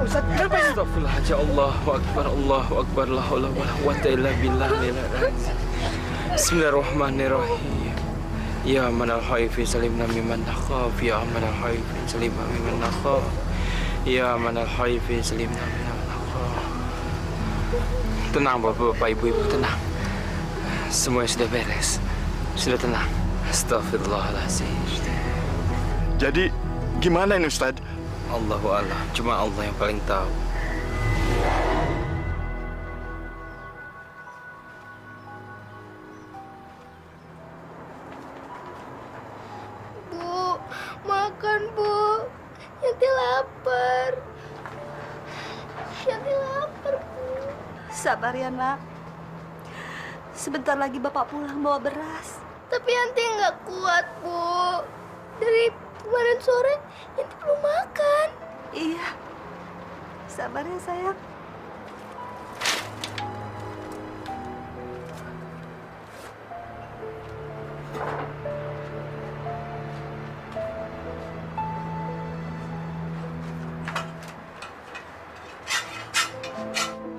Ustaz, kenapa ini? Astagfirullahaladzim. Allahu Akbar, Allahu Akbar. La haula wa la quwwata illa billah. Bismillahirrahmanirrahim. Ya manal khaifi salimna mimman nakhaf. Ya manal khaifi salimna mimman nakhaf. Ya manal khaifi salimna mimman nakhaf. Tenang bapak-bapak, ibu-ibu, tenang. Semuanya sudah beres. Sudah tenang. Astagfirullahaladzim. Jadi, gimana ini Ustaz? Allahu a'lam. Cuma Allah yang paling tahu. Bu, makan Bu. Yanti lapar. Yanti lapar Bu. Sabar ya nak. Sebentar lagi bapak pulang bawa beras. Tapi Yanti nggak kuat Bu. Dari kemarin sore Yanti belum makan. Iya. Sabar ya sayang.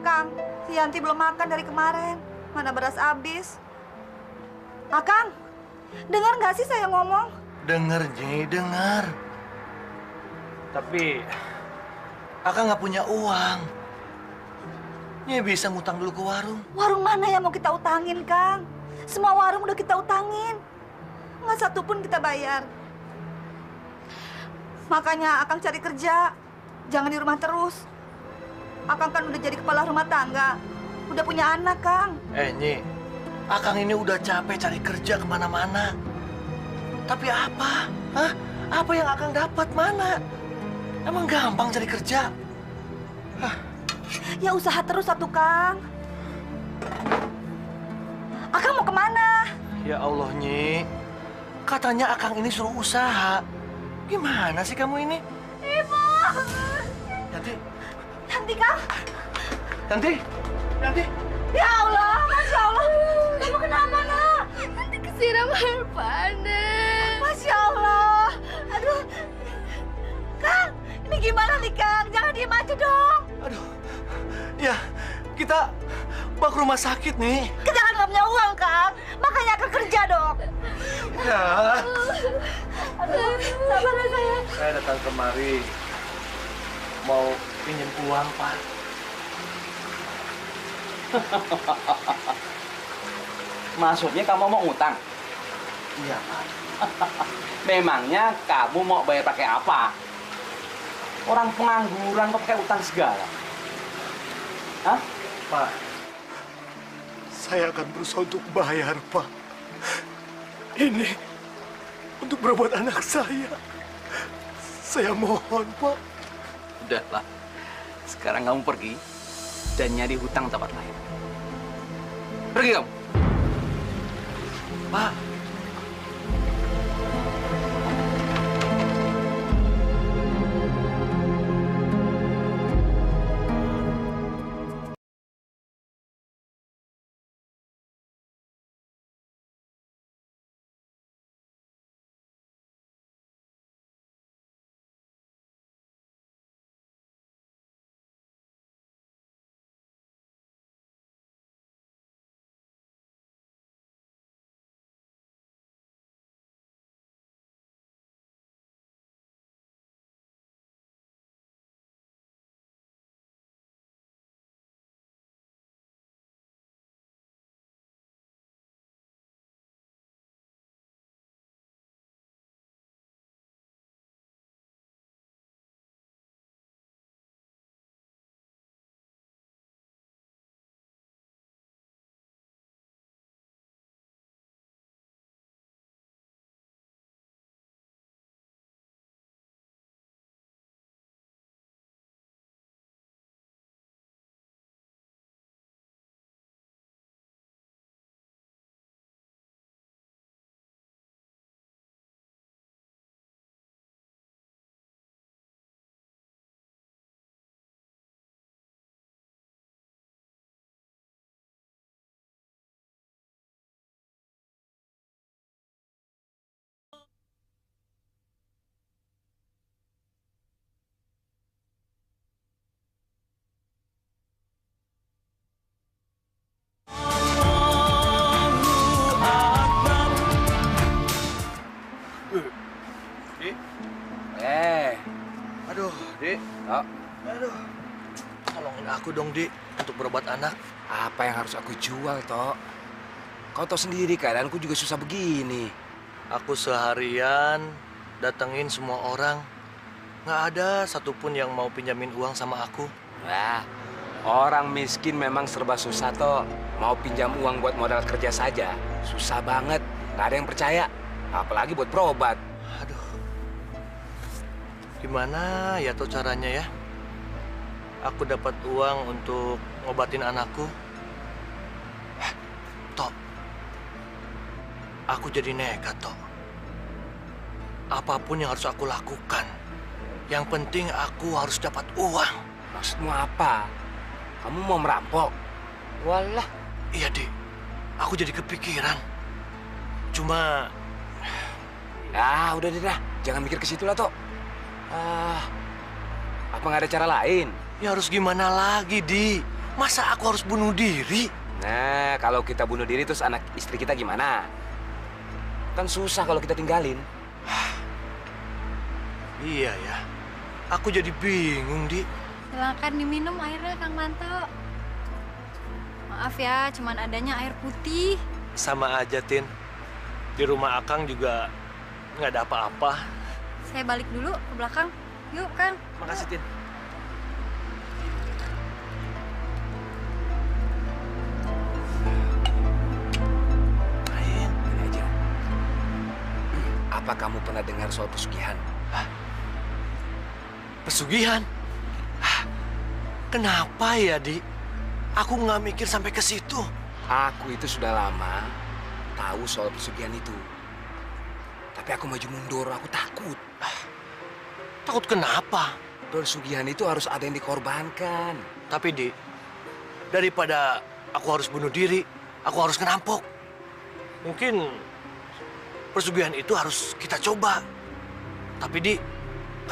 Kang, si Yanti belum makan dari kemarin. Mana beras habis. Akang, dengar nggak sih saya ngomong? Dengar, Nyi, dengar. Tapi Akang nggak punya uang. Nyi bisa ngutang dulu ke warung. Warung mana yang mau kita utangin, Kang? Semua warung udah kita utangin. Nggak satu pun kita bayar. Makanya Akang cari kerja. Jangan di rumah terus. Akang kan udah jadi kepala rumah tangga. Udah punya anak, Kang. Nyi, Akang ini udah capek cari kerja kemana-mana. Tapi apa? Hah? Apa yang Akang dapat mana? Emang gampang cari kerja? Hah? Ya usaha terus satu, Kang. Akang mau kemana? Ya Allah, Nyi. Katanya Akang ini suruh usaha. Gimana sih kamu ini? Ibu! Yanti, Yanti, Kang. Yanti, Yanti. Ya Allah, Masya Allah. Kamu kenapa, nak? Yanti kesiram air panas. Masya Allah. Aduh. Kang, ini gimana nih, Kang? Jangan diem aja dong. Aduh, ya kita bawa ke rumah sakit nih. Kita kan nggak punya uang, Kang. Makanya akan kerja dong. Ya, Aduh, sabar ya, sayang. saya datang kemari mau pinjam uang, Pak. Maksudnya kamu mau ngutang? Iya, Pak. Memangnya kamu mau bayar pakai apa? Orang pengangguran kok pakai utang segala? Hah? Pak, saya akan berusaha untuk bayar, Pak. Ini untuk berobat anak saya. Saya mohon, Pak. Udahlah. Sekarang kamu pergi dan nyari hutang tempat lain. Pergi kamu. Pak, aku dong, Di, untuk berobat anak. Apa yang harus aku jual, Tok? Kau tahu sendiri keadaanku juga susah begini. Aku seharian datengin semua orang. Nggak ada satupun yang mau pinjamin uang sama aku. Wah, orang miskin memang serba susah, Tok. Mau pinjam uang buat modal kerja saja, susah banget. Nggak ada yang percaya, apalagi buat berobat. Aduh, gimana ya tuh caranya ya? Aku dapat uang untuk ngobatin anakku. Tok, aku jadi nekat, Tok. Apapun yang harus aku lakukan, yang penting aku harus dapat uang. Maksudmu apa? Kamu mau merampok? Walah. Iya, Dik. Aku jadi kepikiran. Cuma... Udah deh dah. Jangan mikir ke situ lah, Tok. Apa nggak ada cara lain? Ya harus gimana lagi, Di? Masa aku harus bunuh diri? Nah, kalau kita bunuh diri terus anak istri kita gimana? Kan susah kalau kita tinggalin. Iya ya. Aku jadi bingung, Di. Silakan diminum airnya, Kang Manto. Maaf ya, cuman adanya air putih. Sama aja, Tin. Di rumah Akang juga nggak ada apa-apa. Saya balik dulu ke belakang. Yuk, Kang. Makasih, Tin. Ini aja. Apa kamu pernah dengar soal pesugihan? Pesugihan? Kenapa ya, Di? Aku nggak mikir sampai ke situ. Aku itu sudah lama tahu soal pesugihan itu. Tapi aku maju mundur, aku takut. Takut kenapa? Pesugihan itu harus ada yang dikorbankan. Tapi, Di, daripada aku harus bunuh diri, aku harus ngerampok. Mungkin pesugihan itu harus kita coba. Tapi, Di,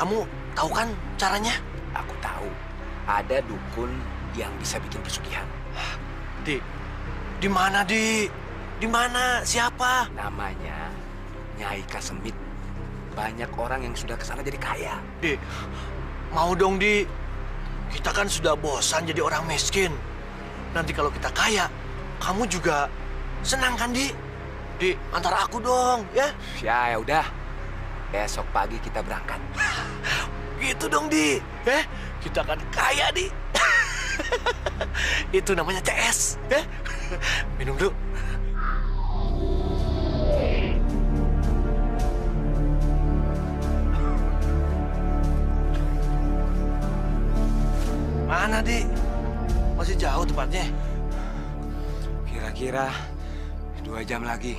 kamu tahu kan caranya? Aku tahu. Ada dukun yang bisa bikin pesugihan. Di mana, Di? Di mana? Siapa? Namanya Nyai Kasemit. Banyak orang yang sudah kesana jadi kaya. Di, mau dong, Di. Kita kan sudah bosan jadi orang miskin. Nanti kalau kita kaya, kamu juga senang kan, Di? Di, antar aku dong, ya? Ya udah. Besok pagi kita berangkat. Gitu dong, Di. Kita akan kaya, Di. Itu namanya CS, ya? Minum dulu. Mana, Di? Masih jauh tempatnya? Kira-kira 2 jam lagi.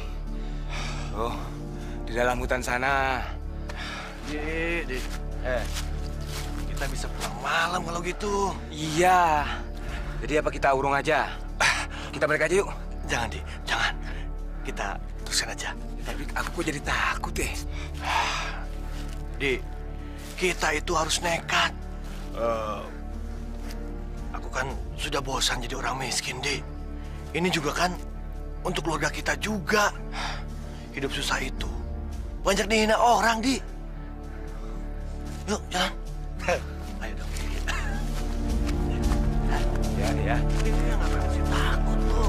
Oh, di dalam hutan sana. Di. Kita bisa pulang malam kalau gitu. Iya. Jadi apa kita urung aja? Kita balik aja yuk. Jangan, Di. Jangan. Kita teruskan aja. Tapi aku kok jadi takut ya. Di, kita itu harus nekat. Aku kan sudah bosan jadi orang miskin, Di. Ini juga kan untuk keluarga kita juga. Hidup susah itu banyak dihina orang, Di. Yuk, jalan. Ayo dong. Ya. Iya, ngapain sih takut lo?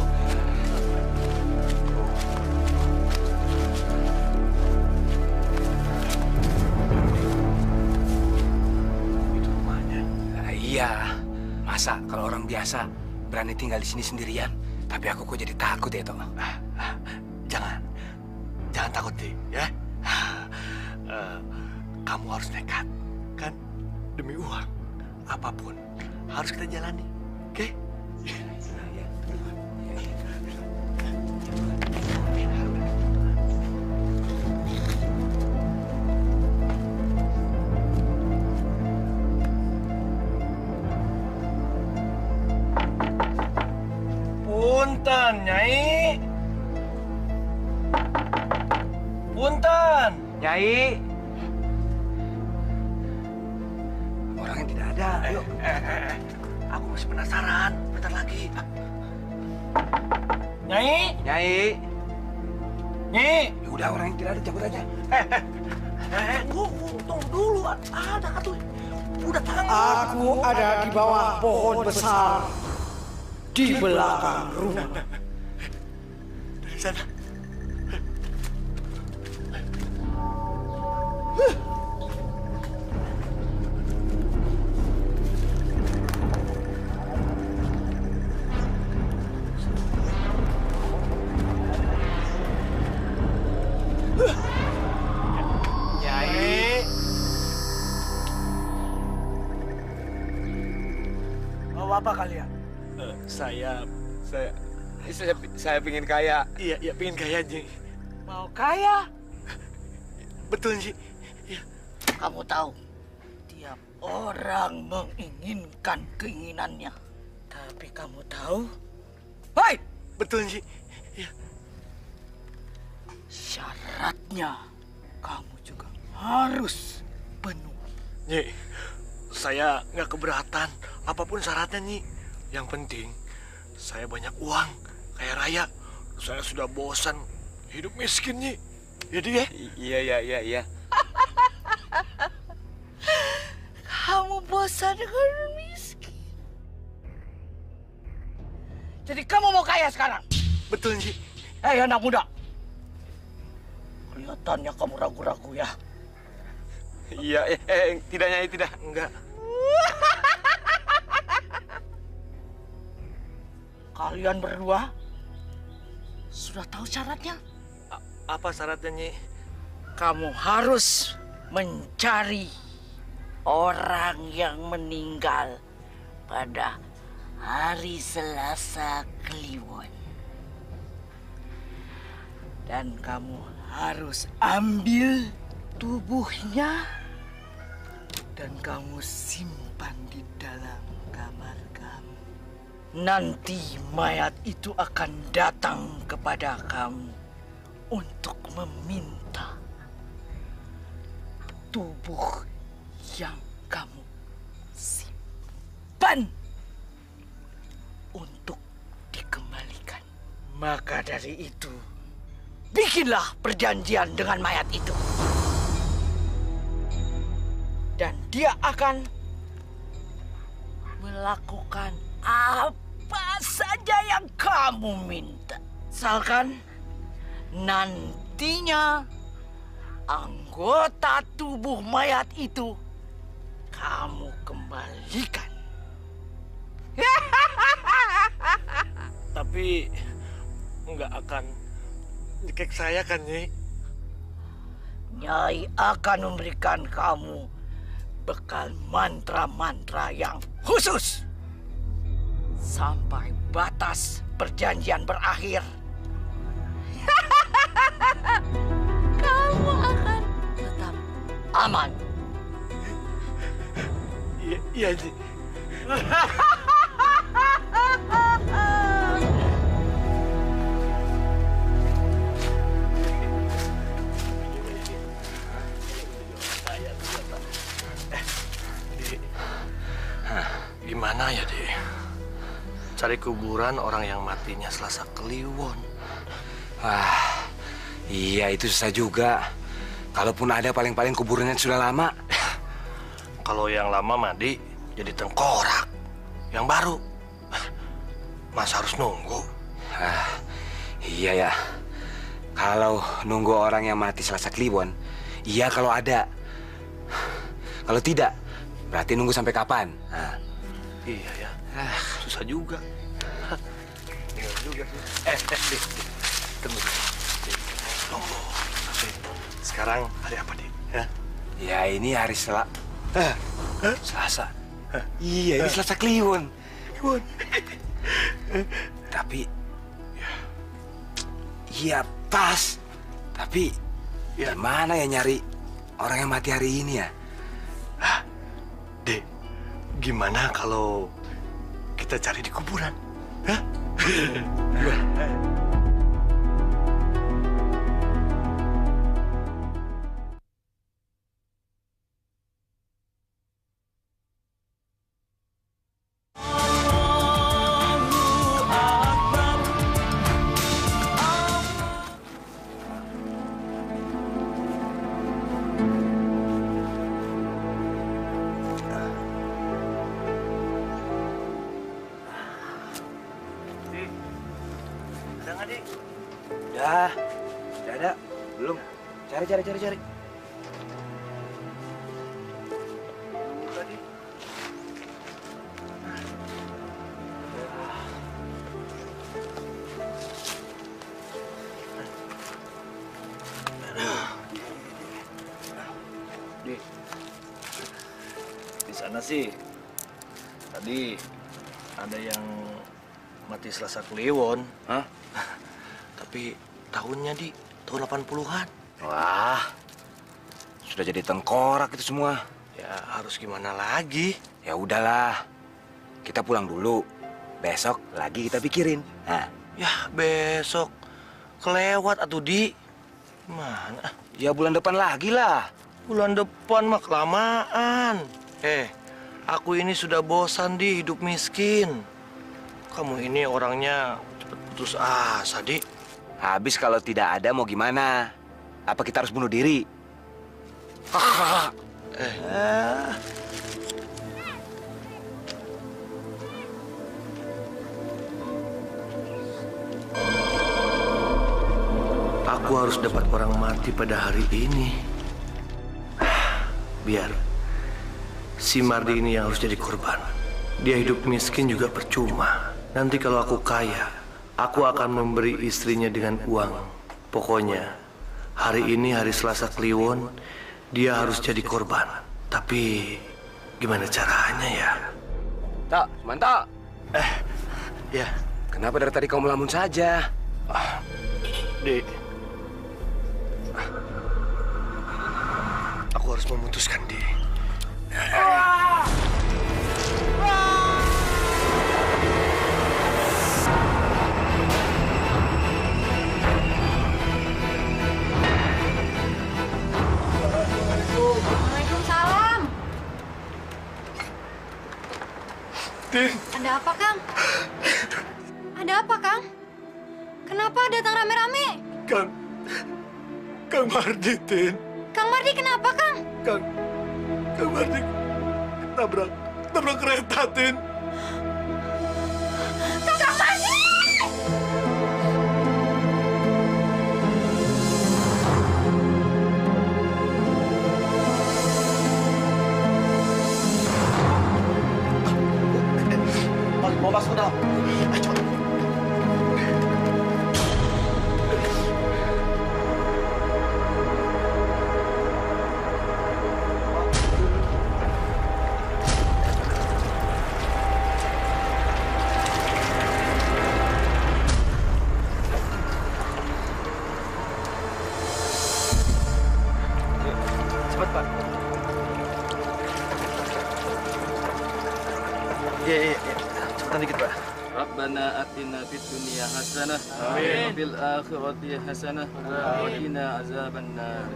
Itu rumahnya. Nah, iya. Masa kalau orang biasa berani tinggal di sini sendirian? Tapi aku kok jadi takut ya, Toh? Jangan takut, Di, ya. Kamu harus nekat, kan? Demi uang, apapun harus kita jalani, oke? Punten, Nyai. Punten. Nyai. Orangnya tidak ada. Ayo. Aku masih penasaran. Bentar lagi. Nyai. Nyai. Nyai. Ya udah, orangnya tidak ada, cabut aja. Tunggu dulu. Ada tuh. Udah tanggung. Aku ada di bawah pohon besar di belakang rumah. Dari sana. Nyai. Mau apa kalian? Saya pingin kaya. iya pengen kaya, Ji. Mau kaya? Betul, Ji. Kamu tahu, tiap orang menginginkan keinginannya. Tapi kamu tahu? Hei! Betul, Ji. Syaratnya kamu juga harus penuhi. Nyi, saya nggak keberatan apapun syaratnya, Nyi. Yang penting saya banyak uang, kaya raya. Saya sudah bosan hidup miskin, Nyi. Jadi ya? Iya. Kamu bosan dengan miskin. Jadi kamu mau kaya sekarang? Betul, Nyi. Hei anak muda. Kelihatannya kamu ragu-ragu ya. Iya, tidak Nyai, tidak. Enggak. Kalian berdua sudah tahu syaratnya? Apa syaratnya, Nyi? Kamu harus mencari orang yang meninggal pada hari Selasa Kliwon. Dan kamu harus ambil tubuhnya dan kamu simpan di dalam kamar kamu. Nanti mayat itu akan datang kepada kamu untuk meminta tubuh yang kamu simpan untuk dikembalikan. Maka dari itu, bikinlah perjanjian dengan mayat itu. Dan dia akan melakukan apa saja yang kamu minta. Misalkan nantinya anggota tubuh mayat itu kamu kembalikan. Tapi nggak akan nyekek saya kan, Nyi? Nyai akan memberikan kamu bekal mantra-mantra yang khusus sampai batas perjanjian berakhir. Kamu akan tetap aman. Iya, Nyi. Gimana ya, Dek? Cari kuburan orang yang matinya Selasa Kliwon. Iya, itu susah juga. Kalaupun ada, paling-paling kuburannya sudah lama. Kalau yang lama mandi jadi tengkorak. Yang baru, masa harus nunggu? Iya ya. Kalau nunggu orang yang mati Selasa Kliwon, iya kalau ada. Kalau tidak, berarti nunggu sampai kapan? Iya ya, susah juga. Benar juga sih. Tunggu. Tunggu. Sekarang hari apa, Dik? Ya ini hari Selasa. Iya, ini Selasa Kliwon. Tapi, iya pas. Tapi, gimana ya nyari orang yang mati hari ini ya? Dek, gimana kalau kita cari di kuburan? Udah ada. Belum. Cari. Di sana sih tadi ada yang mati Selasa Kliwon. Hah? Tapi tahunnya tahun 80-an. Wah, sudah jadi tengkorak itu semua. Ya harus gimana lagi? Ya udahlah, kita pulang dulu. Besok lagi kita pikirin. Nah, Ya besok kelewat atuh Di. Mana? ya bulan depan lagi lah. Bulan depan mah kelamaan. Aku ini sudah bosan Di hidup miskin. Kamu ini orangnya cepet putus asa Di. Habis kalau tidak ada mau gimana? Apa kita harus bunuh diri? Aku harus dapat orang mati pada hari ini. Biar si Mardi ini yang harus jadi korban. Dia hidup miskin juga percuma. Nanti kalau aku kaya, aku akan memberi istrinya dengan uang. Pokoknya, hari ini hari Selasa Kliwon, dia harus jadi korban. Tapi, gimana caranya ya? Tak, mantap. Ya, Kenapa dari tadi kau melamun saja? Dek. Aku harus memutuskan, Dek. Waalaikumsalam. Tin, Ada apa, Kang? Ada apa, Kang? Kenapa datang rame-rame? Kang Mardi, Tin. Kang Mardi kenapa, Kang? Kang Mardi tabrak kereta, Tin. Kang Mardi! Mau masuk ke dalam. Ayo, cepat. Cepat, Pak. Iya. Cepetan dikit, Pak. Rabbana atina fid dunya hasanah wa fil akhirati hasanah wa qina azabannar.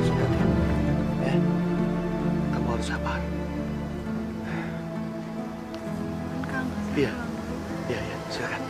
Sudah, Tin. Ya. Kamu harus sabar. Kang, Iya, silakan.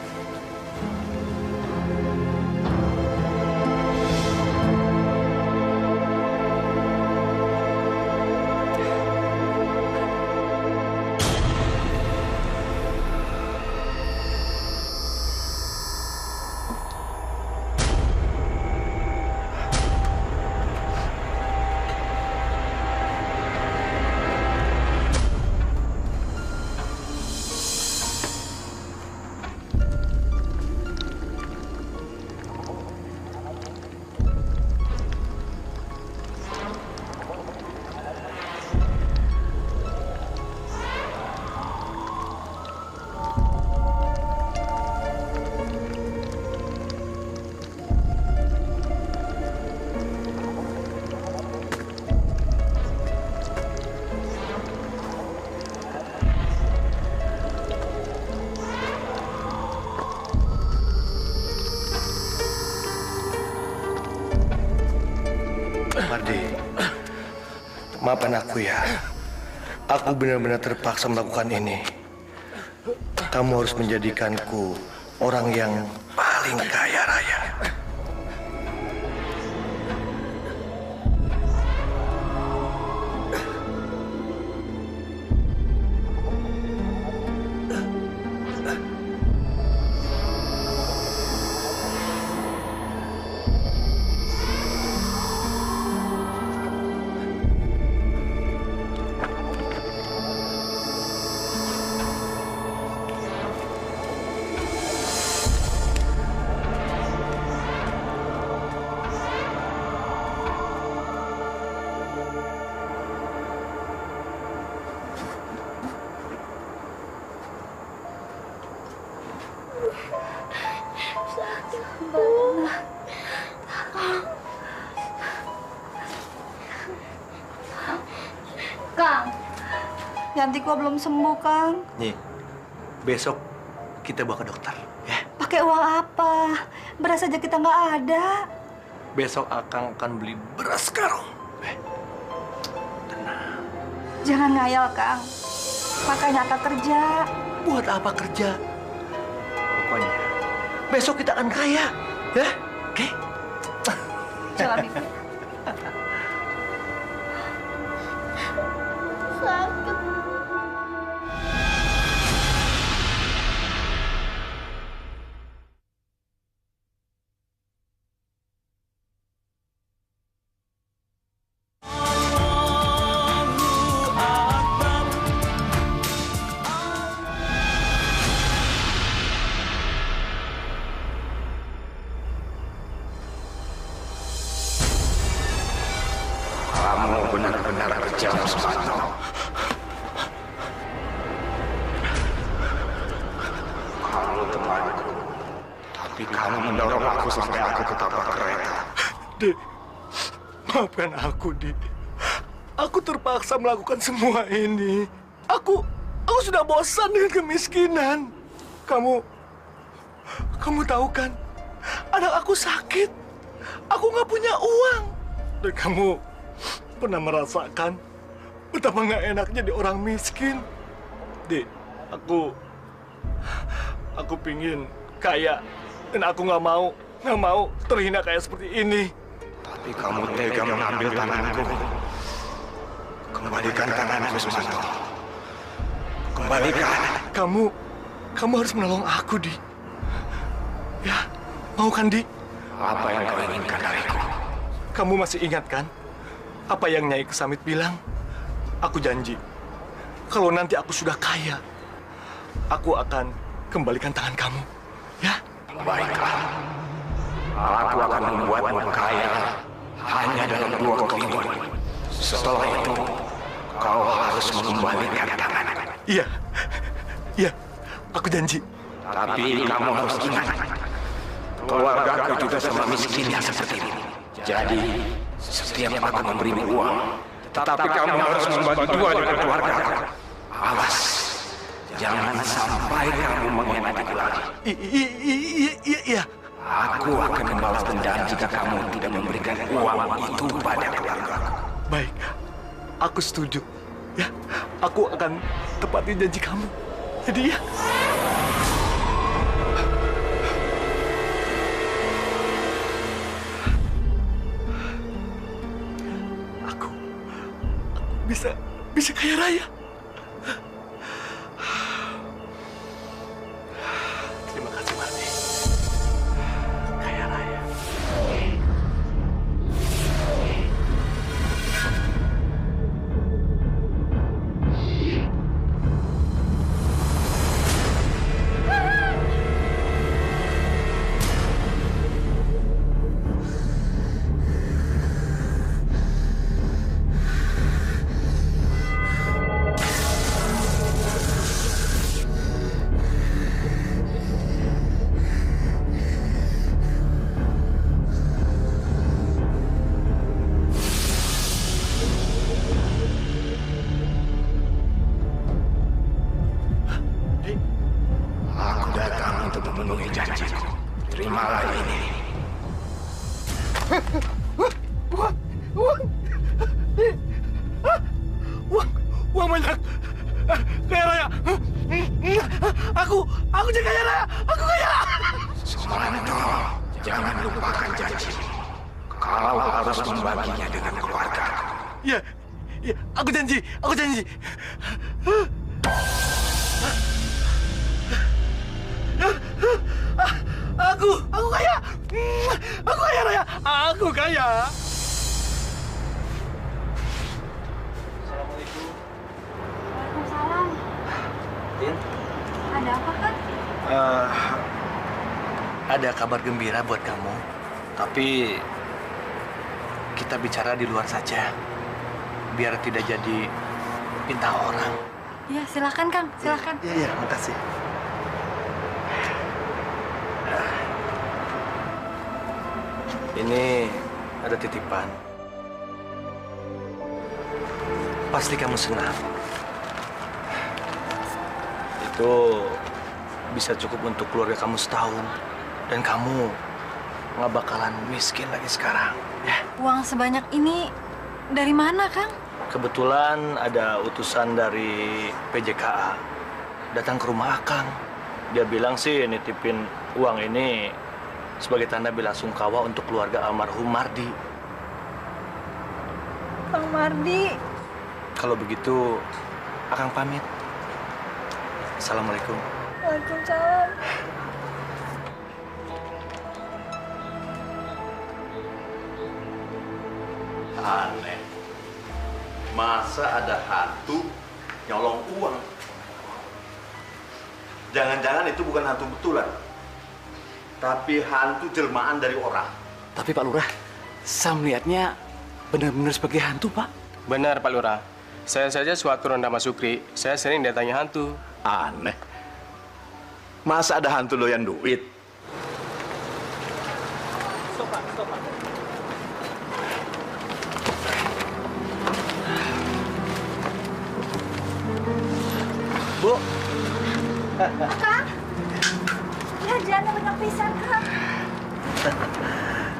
Mardi, maafkan aku ya. Aku benar-benar terpaksa melakukan ini. Kamu harus menjadikanku orang yang paling kaya raya. Yanti kok belum sembuh, Kang. Nyi, besok kita bawa ke dokter, ya. Pakai uang apa? Beras aja kita nggak ada. Besok Akang akan beli beras karung. Tenang. Jangan ngayal, Kang. Makanya Akang kerja. Buat apa kerja? Pokoknya besok kita akan kaya, ya? Oke? Jalan, Bibi. Sakit. Kamu benar-benar kejam, Susanto. Kamu temanku, tapi kamu mendorong aku sampai aku ketabrak kereta. Dik, maafkan aku, Dik. Aku terpaksa melakukan semua ini. Aku sudah bosan dengan kemiskinan. Kamu tahu kan, anak aku sakit. Aku nggak punya uang. Dan kamu pernah merasakan betapa nggak enak jadi orang miskin. Dik, aku pingin kaya, dan aku nggak mau terhina kayak seperti ini. Tapi kamu tega mengambil tanganku. Kembalikan tanganku, Susanto. Kembalikan. Kamu harus menolong aku, Di. Ya, mau kan, Di? Apa yang kau inginkan dariku? Kamu masih ingat kan apa yang Nyai Kesamit bilang? Aku janji, kalau nanti aku sudah kaya, aku akan kembalikan tangan kamu. Ya? Baiklah. Aku akan membuatmu kaya hanya dalam 2 minggu. Setelah itu, kau harus mengembalikan tangan. Iya, aku janji. Tapi kamu harus ingat, keluargaku juga sama miskinnya seperti ini. Jadi, setiap aku memberimu uang, tetapi kamu harus membagi 2 dengan keluargaku. Awas, jangan sampai kamu mengkhianatiku lagi. Iya. Aku akan membalas dendam jika kamu tidak memberikan uang itu pada keluargaku. Baik, aku setuju. Ya, aku akan tepati janji kamu. Jadi ya. Aku bisa kaya raya. Terima kasih, Marni. Kaya raya. Aku datang untuk memenuhi janjiku. Terimalah ini. Uang banyak. Kaya raya. Aku jadi kaya raya. Aku kaya. Sumanto, jangan lupakan janjimu. Kau harus membaginya dengan keluargaku. Iya, aku janji. Aku kaya. Aku kaya raya. Aku kaya. Waalaikumsalam. Tin, Ada apa, Kang? ada kabar gembira buat kamu. Tapi kita bicara di luar saja, biar tidak jadi pinta orang. Ya, silakan, Kang. Silakan. Iya, makasih. Ini ada titipan. Pasti kamu senang itu bisa cukup untuk keluarga kamu setahun. Dan kamu nggak bakalan miskin lagi sekarang, ya. Uang sebanyak ini dari mana, Kang? Kebetulan ada utusan dari PJKA datang ke rumah Akang. Dia bilang sih nitipin uang ini sebagai tanda bela sungkawa untuk keluarga almarhum Mardi. Kang Mardi. Kalau begitu, Akang pamit. Assalamualaikum. Waalaikumsalam. Aneh. Masa ada hantu nyolong uang? Jangan-jangan itu bukan hantu betulan, tapi hantu jelmaan dari orang. Tapi Pak Lurah, saya melihatnya benar-benar sebagai hantu, Pak. Benar, Pak Lurah. Saya saja sewaktu ronda Mas Sukri, saya sering datangi hantu. Aneh. Masa ada hantu doyan duit? Stop, Pak. Stop, Pak. Bu. Kang, belanjaannya banyak pisan, Kang.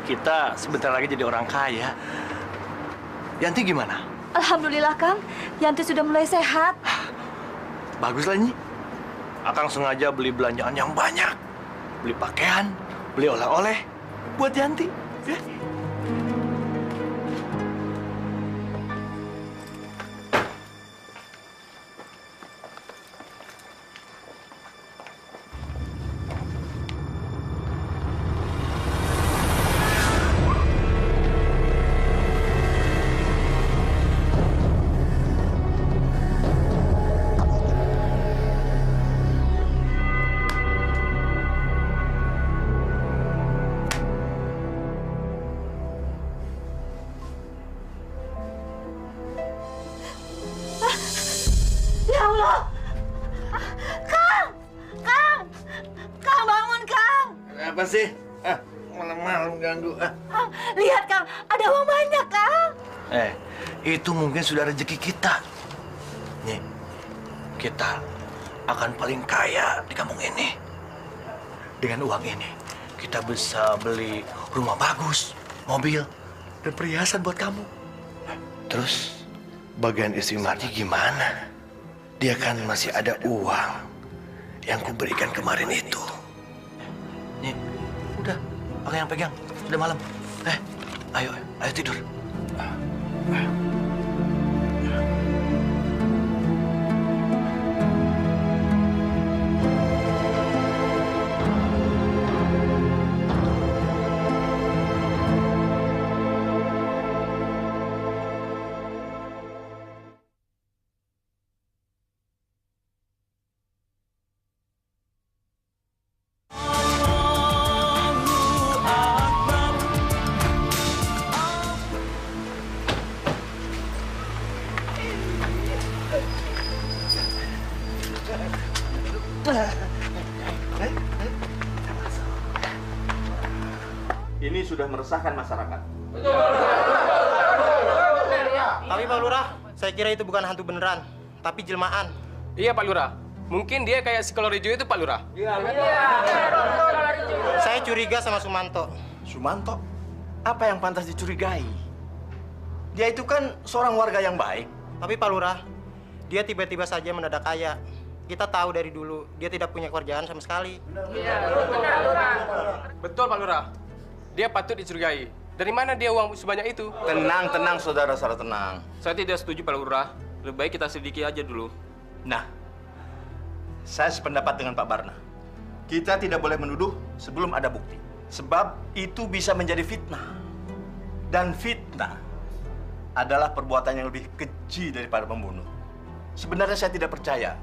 Kita sebentar lagi jadi orang kaya. Yanti gimana? Alhamdulillah, Kang. Yanti sudah mulai sehat. Baguslah, Nyi. Akang sengaja beli belanjaan yang banyak. Beli pakaian, beli oleh-oleh buat Yanti. Ya. Ya Allah! Kang! Kang! Kang, bangun, Kang! Apa sih? Malam-malam ganggu. Lihat, Kang. Ada uang banyak, Kang. Itu mungkin sudah rezeki kita. Nih, kita akan paling kaya di kampung ini. Dengan uang ini, kita bisa beli rumah bagus, mobil, dan perhiasan buat kamu. Terus, bagian istri Mardi gimana? Dia kan masih ada uang yang kuberikan kemarin itu. Nih, udah, pakai yang pegang. Udah malam. Ayo tidur. Ini sudah meresahkan masyarakat. Tapi Pak Lurah, saya kira itu bukan hantu beneran, tapi jelmaan. Iya, Pak Lurah. Mungkin dia kayak si kolor hijau itu, Pak Lurah. Saya curiga sama Sumanto. Sumanto? Apa yang pantas dicurigai? Dia itu kan seorang warga yang baik. Tapi Pak Lurah, dia tiba-tiba saja mendadak kaya. Kita tahu dari dulu, dia tidak punya kerjaan sama sekali. Betul, Pak Lurah. Dia patut dicurigai. Dari mana dia uang sebanyak itu? Tenang, saudara-saudara, tenang. Saya tidak setuju, Pak Lurah. Lebih baik kita selidiki aja dulu. Nah, saya sependapat dengan Pak Barna. Kita tidak boleh menuduh sebelum ada bukti. Sebab itu bisa menjadi fitnah. Dan fitnah adalah perbuatan yang lebih keji daripada pembunuh. Sebenarnya saya tidak percaya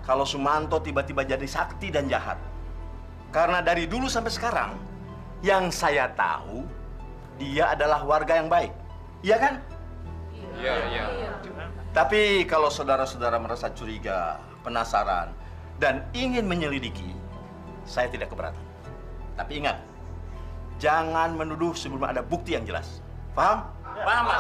kalau Sumanto tiba-tiba jadi sakti dan jahat. Karena dari dulu sampai sekarang, yang saya tahu, dia adalah warga yang baik. Iya kan? Iya. Tapi kalau saudara-saudara merasa curiga, penasaran, dan ingin menyelidiki, saya tidak keberatan. Tapi ingat, jangan menuduh sebelum ada bukti yang jelas. Paham? Paham, Pak.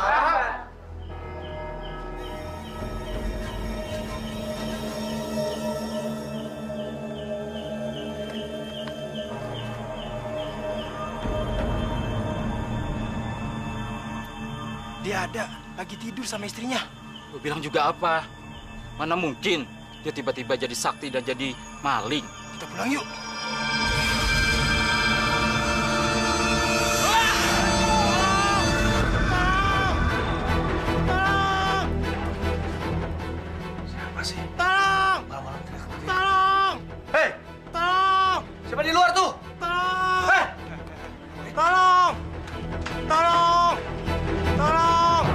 Dia ada, lagi tidur sama istrinya. Lu bilang juga apa? Mana mungkin dia tiba-tiba jadi sakti dan jadi maling. Kita pulang yuk. Siapa sih? Tolong! Malam-malam teriak. Tolong! Hei, Tolong! siapa di luar tuh? Tolong! Hei, Tolong! Tolong! Tolong!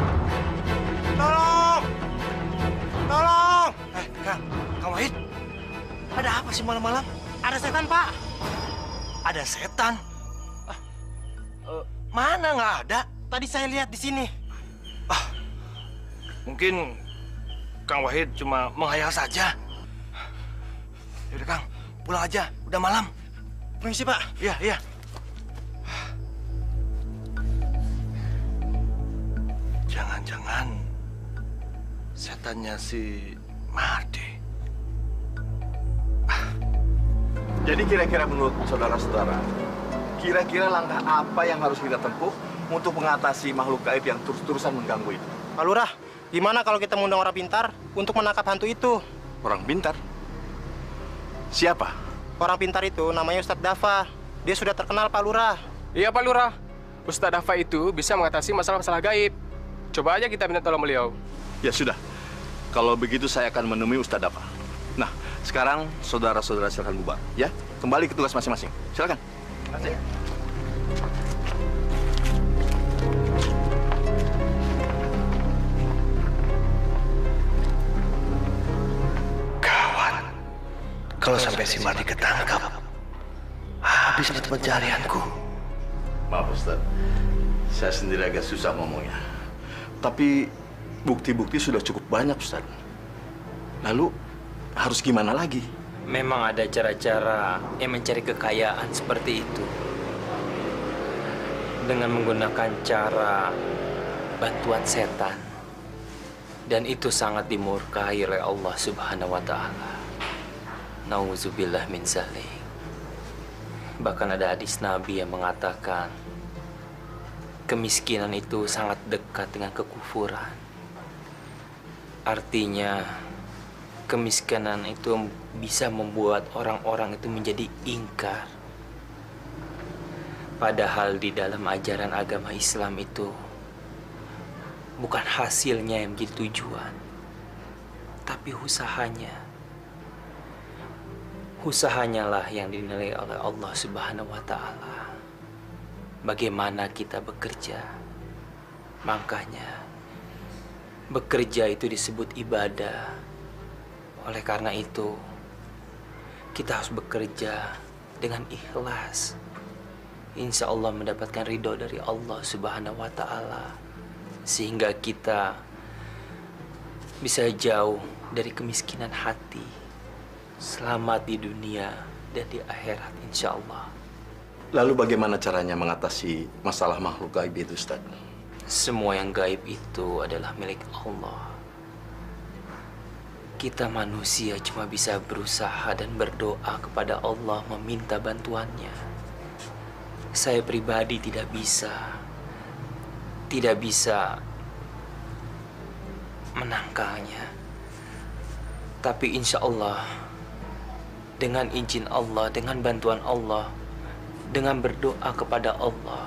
Tolong! Tolong! Kang Wahid, ada apa sih malam-malam? Ada setan, Pak. Ada setan? Mana nggak ada? Tadi saya lihat di sini. Mungkin Kang Wahid cuma menghayal saja. Yaudah Kang, pulang aja. Udah malam. Permisi, Pak. Iya, iya. Jangan-jangan setannya si Mardi. jadi kira-kira menurut saudara-saudara, kira-kira langkah apa yang harus kita tempuh untuk mengatasi makhluk gaib yang terus-terusan mengganggu itu? Pak Lurah, gimana kalau kita mengundang orang pintar untuk menangkap hantu itu? Orang pintar? Siapa? Orang pintar itu namanya Ustadz Dafa. Dia sudah terkenal, Pak Lurah. Iya, Pak Lurah. Ustadz Dafa itu bisa mengatasi masalah-masalah gaib. Coba aja kita minta tolong beliau. Ya sudah, kalau begitu saya akan menemui Ustadz Dafa. Nah, sekarang saudara-saudara silakan bubar, ya. Kembali ke tugas masing-masing. Silakan. Terima kasih. Gawat. Kalau sampai si Mardi ketangkap, habis mata pencarianku. Maaf Ustadz, saya sendiri agak susah ngomongnya. Tapi bukti-bukti sudah cukup banyak Ustadz. Lalu harus gimana lagi? Memang ada cara-cara yang mencari kekayaan seperti itu. Dengan menggunakan cara bantuan setan. Dan itu sangat dimurkai oleh Allah Subhanahu wa Ta'ala. Nauzubillah min zalik. Bahkan ada hadis Nabi yang mengatakan kemiskinan itu sangat dekat dengan kekufuran. Artinya kemiskinan itu bisa membuat orang-orang itu menjadi ingkar. Padahal di dalam ajaran agama Islam itu bukan hasilnya yang menjadi tujuan, tapi usahanya. Usahanya lah yang dinilai oleh Allah Subhanahu wa Ta'ala. Bagaimana kita bekerja. Makanya bekerja itu disebut ibadah. Oleh karena itu kita harus bekerja dengan ikhlas. Insya Allah mendapatkan ridho dari Allah Subhanahu wa Ta'ala. Sehingga kita bisa jauh dari kemiskinan hati. Selamat di dunia dan di akhirat insya Allah. Lalu bagaimana caranya mengatasi masalah makhluk gaib itu Ustaz? Semua yang gaib itu adalah milik Allah. Kita manusia cuma bisa berusaha dan berdoa kepada Allah meminta bantuannya. Saya pribadi tidak bisa menangkalnya. Tapi insya Allah, dengan izin Allah, dengan bantuan Allah, dengan berdoa kepada Allah,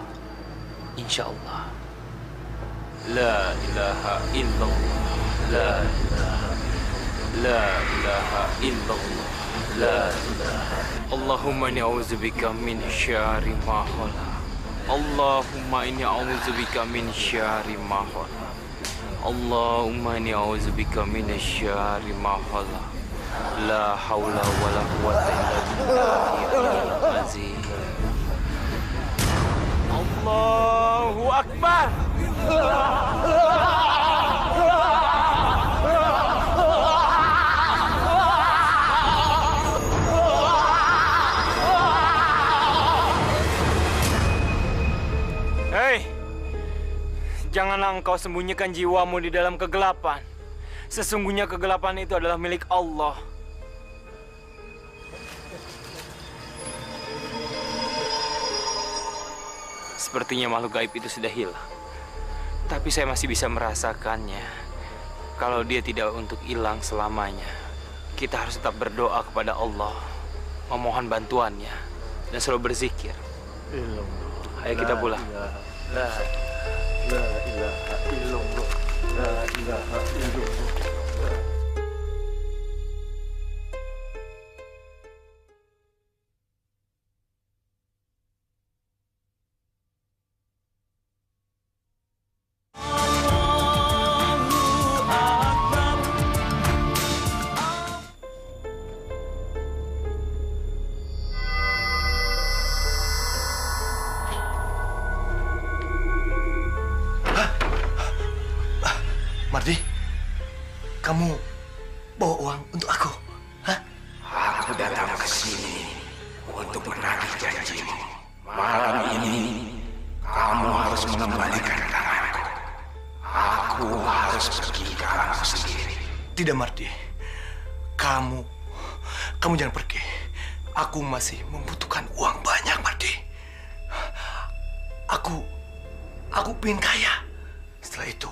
insya Allah. La ilaha illallah, la ilaha illallah, la ilaha. Allahumma inni a'udzubika min syarri ma khalaq. Allahumma inni a'udzubika min syarri ma khalaq. Allahumma inni a'udzubika min syarri ma khalaq. La haula wala quwwata illa billahil azim. Allahu akbar. Hei, janganlah engkau sembunyikan jiwamu di dalam kegelapan. Sesungguhnya kegelapan itu adalah milik Allah. Sepertinya makhluk gaib itu sudah hilang. Tapi saya masih bisa merasakannya. Kalau dia tidak untuk hilang selamanya, kita harus tetap berdoa kepada Allah, memohon bantuannya, dan selalu berzikir. Ayo kita pulang. La ilaha illallah. La ilaha illallah. Mardi, kamu bawa uang untuk aku? Hah? Aku datang ke sini untuk menagih janjimu. Malam ini kamu harus mengembalikan tanganku. Aku harus pergi ke alamku sendiri. Tidak, Mardi. Kamu jangan pergi. Aku masih membutuhkan uang banyak, Mardi. Aku pengen kaya. Setelah itu,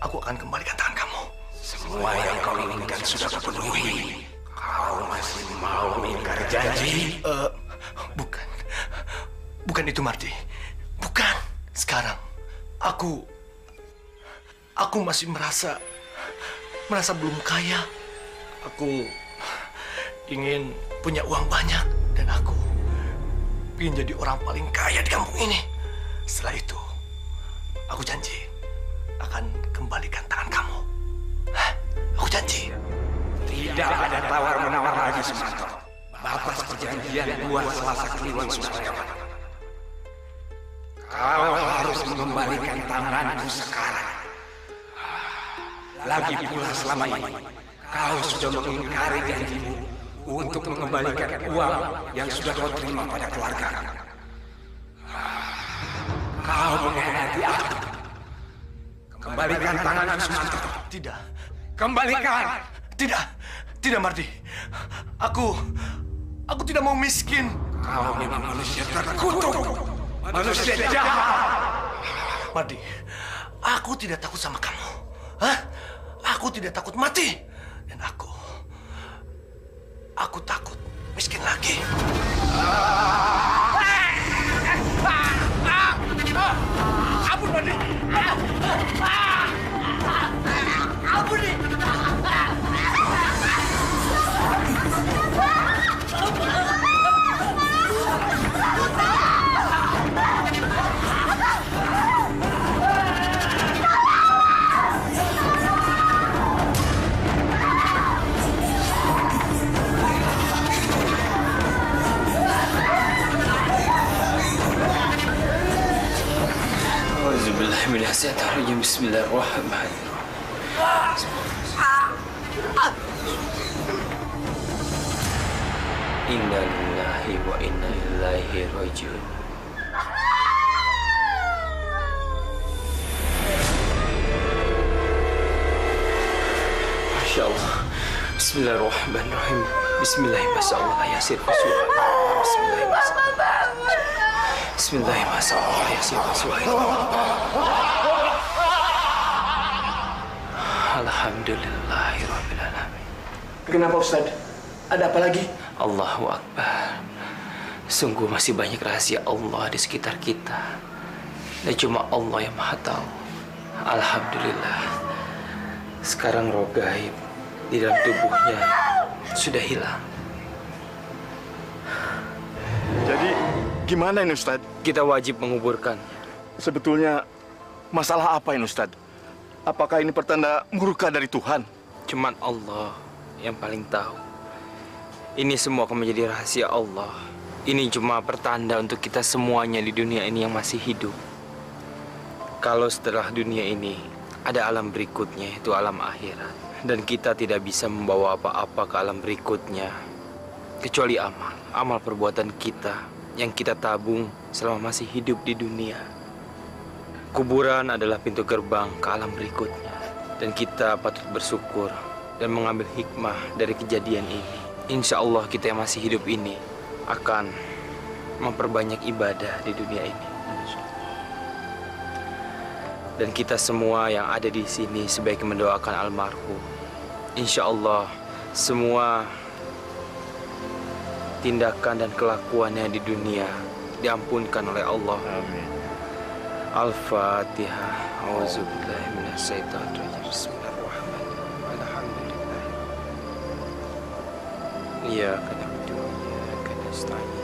aku akan kembalikan tangan kamu. Semua yang kau inginkan sudah terpenuhi. Kau masih mau ingkar janji? Bukan itu, Mardi. Bukan. Sekarang, aku masih merasa belum kaya. Aku ingin punya uang banyak dan aku ingin jadi orang paling kaya di kampung ini. Setelah itu, aku janji akan kembalikan tangan kamu. Hah? Aku janji. Tidak ada tawar-menawar lagi, Sumanto. Batas perjanjian buat Selasa Kliwon sudah lewat. Kau harus mengembalikan tanganku sekarang. Lagi pula selama ini, kau sudah mengingkari janjimu untuk mengembalikan uang yang sudah kau terima pada keluarga. Kau mengkhianati aku. Kembalikan tanganku, Sumanto. Tidak. Kembalikan. Tidak, Mardi. Aku tidak mau miskin. Kau memang manusia terkutuk. Manusia jahat. Mardi, aku tidak takut sama kamu. Hah? Aku tidak takut mati. Dan aku takut miskin lagi. Ampun, Mardi. Ampun, Mardi. Bismillahirrahmanirrahim. Bismillahirrahmanirrahim. Inna lillahi wa inna ilaihi raji'un. Masya Allah. Bismillahirrahmanirrahim. Bismillahirrahmanirrahim. Yasir Bismillahirrahmanirrahim. Bismillahirrahmanirrahim. Yasir Alhamdulillahirrahmanirrahim. Kenapa, Ustaz? Ada apa lagi? Allahu Akbar. Sungguh masih banyak rahasia Allah di sekitar kita. Dan cuma Allah yang Maha Tahu. Alhamdulillah. Sekarang roh gaib di dalam tubuhnya sudah hilang. Jadi gimana ini, Ustadz? Kita wajib menguburkan. Sebetulnya masalah apa ini, Ustadz? Apakah ini pertanda murka dari Tuhan? Cuman Allah yang paling tahu. Ini semua akan menjadi rahasia Allah. Ini cuma pertanda untuk kita semuanya di dunia ini yang masih hidup. Kalau setelah dunia ini ada alam berikutnya, yaitu alam akhirat. Dan kita tidak bisa membawa apa-apa ke alam berikutnya kecuali amal perbuatan kita yang kita tabung selama masih hidup di dunia. Kuburan adalah pintu gerbang ke alam berikutnya. Dan kita patut bersyukur dan mengambil hikmah dari kejadian ini. Insya Allah kita yang masih hidup ini akan memperbanyak ibadah di dunia ini. Dan kita semua yang ada di sini sebaiknya mendoakan almarhum. Insya Allah semua tindakan dan kelakuannya di dunia diampunkan oleh Allah. Amin. Al-Fatihah. Auzubillahi minasyaitonir rajim. Bismillahirrahmanirrahim. Alhamdulillah. Iyyaka na'budu wa iyyaka nasta'in.